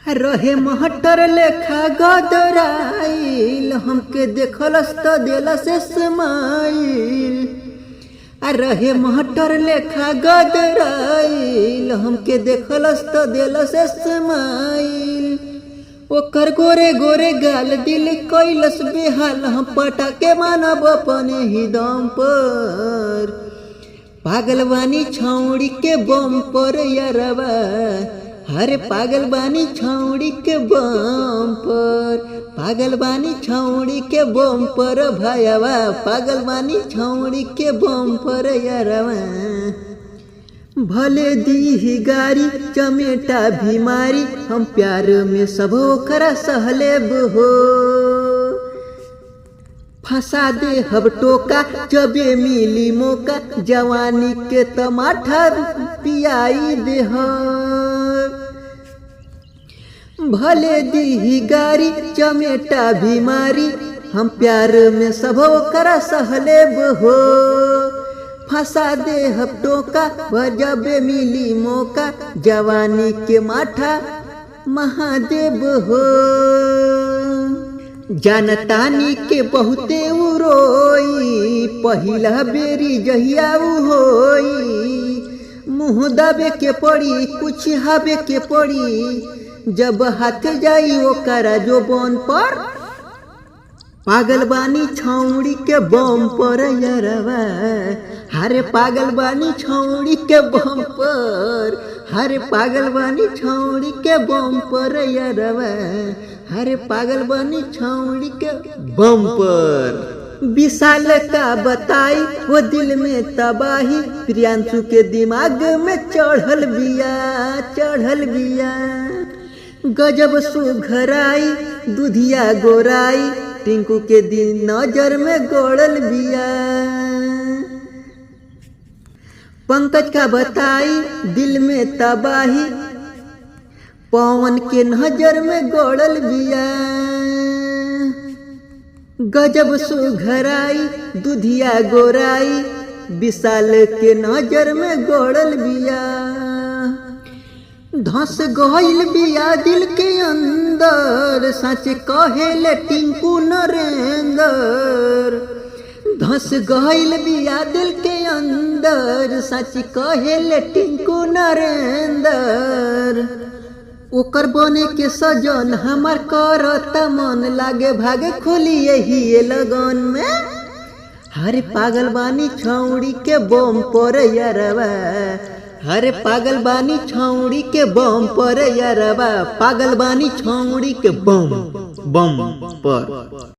रहे महटर लेखा गदराइल, हमके देखलस त देलस स्माइल। रहे महटर लेखा गदराइल, हमके देखलस त देलस स्माइल। ओकर गोरे गोरे गाल दिल कैलस बेहाल, हम पटाके मानब अपने ही दम पर। पागलवानी छौड़ी के बम पर यारवा, हरे पागलवानी छौड़ी के बम पर। पागलवानी छौड़ी के बम पर भाईवा, पागलवानी छौड़ी के बम पर यारवा। भले दी गारी चमेटा भी मारी, हम प्यार में सब ओकरा सहलेब हो। फंसा दे हब टोका जबे मिली मौका, जवानी के टमाठा पियाई दे हो। भले दी गारी चमेटा भी मारी, हम प्यार में सब ओकरा सहलेब हो। फंसा दे हब टोका जबे मिली मौका, जवानी के माठा महादेव हो। जानतानी के बहुते उरोई, पहिला बेरी जहिया होई। मुँह दबे के पड़ी कुछ हबे के पड़ी, जब हाथ जाई ओकरा जो बन पर। पागलवानी छौड़ी के बम पर यारवा, हरे पागलवानी छौड़ी के बम पर। हरे पागलवानी छौड़ी के बम पर यारवा, हरे पागलवानी छौड़ी के बम पर। विशाल का बताई वो दिल में तबाही, प्रियांशु के दिमाग में चढ़ल बिया। गजब सुघराई दुधिया गोराई, टिंकू के दिन नजर में गोड़ल बिया। पंकज का बताई दिल में तबाही, पवन के नजर में गोड़ल बिया। गजब सुघराई दुधिया गोराई, विशाल के नजर में गोड़ल बिया। धस गइल बिया दिल के अंदर, सच कहेले टिंकू नरेंद्र। धस गइल बिया दिल के अंदर, सच कहेले टिंकू नरेंद्र। ओकर बने के सजन हमार करता मन, लागे भागे खोली यही लगन में। हरे पागलवानी छौड़ी के बम पर यारवा, हरे पागलवानी छौड़ी के बम पर यारवा, पागलवानी छौड़ी के बम पर।